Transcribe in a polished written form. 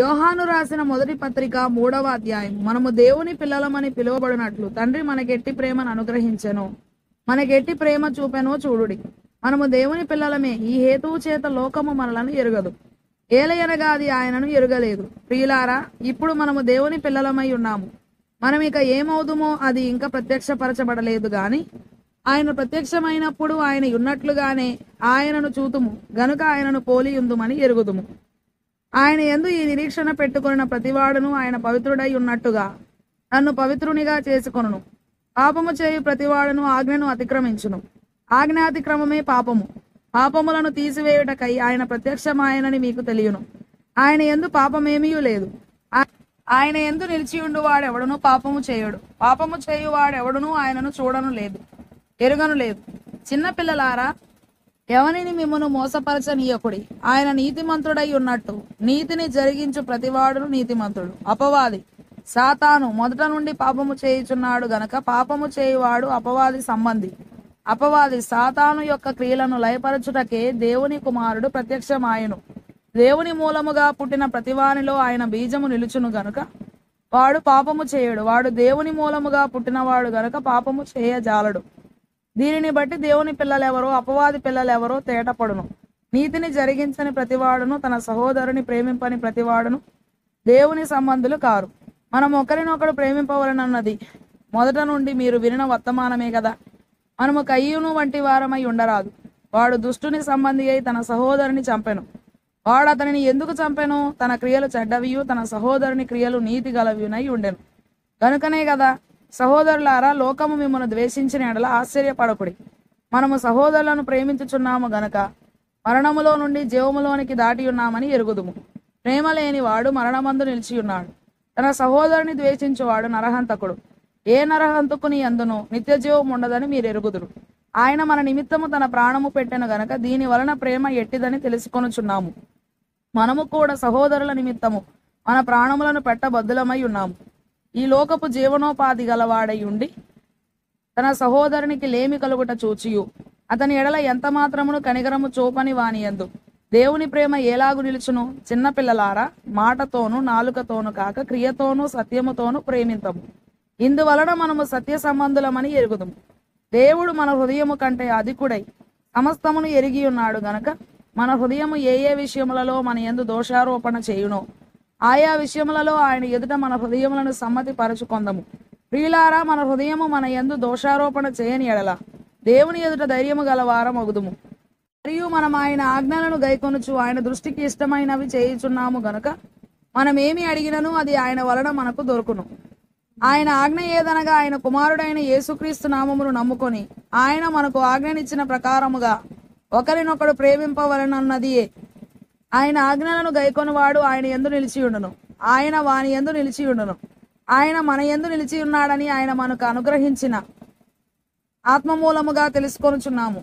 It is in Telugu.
యోహాను రాసిన మొదటి పత్రిక 3వ అధ్యాయం. మనము దేవుని పిల్లలమని పిలువబడినట్లు తండ్రి మనకెట్టి ప్రేమను అనుగ్రహించెను, మనకెట్టి ప్రేమ చూపెనో చూడుడి. మనము దేవుని పిల్లలమే, ఈ హేతువు చేత లోకము మనలను ఎరుగదు, ఏలయనగా అది ఆయనను ఎరుగలేదు. ప్రియులారా, ఇప్పుడు మనము దేవుని పిల్లలమై ఉన్నాము. మనం ఇక ఏమవుదుమో అది ఇంకా ప్రత్యక్షపరచబడలేదు గాని ఆయన ప్రత్యక్షమైనప్పుడు ఆయన ఉన్నట్లుగానే ఆయనను చూతుము గనుక ఆయనను పోలి ఉందుమని ఎరుగుదుము. ఆయన యందు ఈ నిరీక్షణ పెట్టుకొనిన ప్రతివాడును ఆయన పవిత్రుడై ఉన్నట్టుగా నన్ను పవిత్రునిగా చేసుకొనును. పాపము చేయు ప్రతివాడును ఆజ్ఞను అతిక్రమించును, ఆజ్ఞాతిక్రమమే పాపము. పాపములను తీసివేయుటకై ఆయన ప్రత్యక్షమాయనని మీకు తెలియను. ఆయన యందు పాపమేమీ లేదు. ఆయన యందు నిలిచియుండు వాడెవడును పాపము చేయడు, పాపము చేయువాడెవడును ఆయనను చూడను లేదు, ఎరుగను లేదు. చిన్న పిల్లలారా, ఎవనిని మిమ్మును మోసపరచనీయకుడి. ఆయన నీతిమంతుడై ఉన్నట్టు నీతిని జరిగించు ప్రతివాడును నీతిమంతుడు. అపవాది సాతాను మొదట నుండి పాపము చేయుచున్నాడు గనక పాపము చేయువాడు అపవాది సంబంధి. అపవాది సాతాను యొక్క క్రియలను లయపరచుటకే దేవుని కుమారుడు ప్రత్యక్షమాయెను. దేవుని మూలముగా పుట్టిన ప్రతివానిలో ఆయన బీజము నిలుచును గనుక వాడు పాపము చేయడు. వాడు దేవుని మూలముగా పుట్టినవాడు గనుక పాపము చేయజాలడు. దీనిని బట్టి దేవుని పిల్లలెవరో అపవాది పిల్లలెవరో తేటపడును. నీతిని జరిగించని ప్రతివాడును తన సహోదరుని ప్రేమింపని ప్రతివాడును దేవుని సంబంధులు కారు. మనం ఒకరినొకడు ప్రేమింపవలనన్నది మొదట నుండి మీరు వినిన వర్తమానమే కదా. మనము కయ్యూను వంటి వారమై ఉండరాదు. వాడు దుష్టుని సంబంధి అయి తన సహోదరుని చంపెను. వాడు అతనిని ఎందుకు చంపెను? తన క్రియలు చెడ్డవియు తన సహోదరుని క్రియలు నీతి గలవియునై ఉండెను. కనుకనే కదా, సహోదరులారా, లోకము మిమ్మల్ని ద్వేషించిన ఎడల ఆశ్చర్యపడకుడి. మనము సహోదరులను ప్రేమించుచున్నాము గనక మరణములో నుండి జీవములోనికి దాటి ఉన్నామని ఎరుగుదుము. ప్రేమ లేని వాడు మరణమందు నిలిచియున్నాడు. తన సహోదరుని ద్వేషించువాడు నరహంతకుడు. ఏ నరహంతకుని యందును నిత్యజీవం ఉండదని మీరు ఎరుగుదురు. ఆయన మన నిమిత్తము తన ప్రాణము పెట్టెను గనక దీని వలన ప్రేమ ఎట్టిదని తెలుసుకొనుచున్నాము. మనము కూడా సహోదరుల నిమిత్తము మన ప్రాణములను పెట్టబద్దులమై ఉన్నాము. ఈ లోకపు జీవనోపాధి గలవాడై ఉండి తన సహోదరునికి లేమి కలుగుట చూచియు అతని ఎడల ఎంత మాత్రమును కనికరము చూపని వానియందు దేవుని ప్రేమ ఏలాగు నిలుచును? చిన్నపిల్లలారా, మాటతోనూ నాలుకతోనూ కాక క్రియతోనూ సత్యముతోనూ ప్రేమింతము. ఇందువలన మనము సత్య సంబంధులమని ఎరుగుదుము. దేవుడు మన హృదయము కంటే అధికుడై సమస్తమును ఎరిగి ఉన్నాడు గనక మన హృదయము ఏ ఏ విషయములలో మన యందు దోషారోపణ చేయునో ఆయా విషయములలో ఆయన ఎదుట మన హృదయములను సమ్మతి పరచుకొందము. ప్రియులారా, మన హృదయము మన యందు దోషారోపణ చేయని ఎడల దేవుని ఎదుట ధైర్యము గలవారం అగుదుము. మరియు మనం ఆయన ఆజ్ఞలను గైకొనుచు ఆయన దృష్టికి ఇష్టమైనవి చేయుచున్నాము గనుక మనమేమి అడిగినను అది ఆయన వలన మనకు దొరుకును. ఆయన ఆజ్ఞ ఏదనగా ఆయన కుమారుడైన యేసుక్రీస్తు నామమును నమ్ముకొని ఆయన మనకు ఆజ్ఞనిచ్చిన ప్రకారముగా ఒకరినొకడు ప్రేమింపవలనన్నదియే. ఆయన ఆజ్ఞలను గైకొనువాడు ఆయన యందు నిలిచియుండును, ఆయన వాని యందు నిలిచియుండును. ఆయన మన యందు నిలిచి ఉన్నాడని ఆయన మనకు అనుగ్రహించిన ఆత్మమూలముగా తెలుసుకొనుచున్నాము.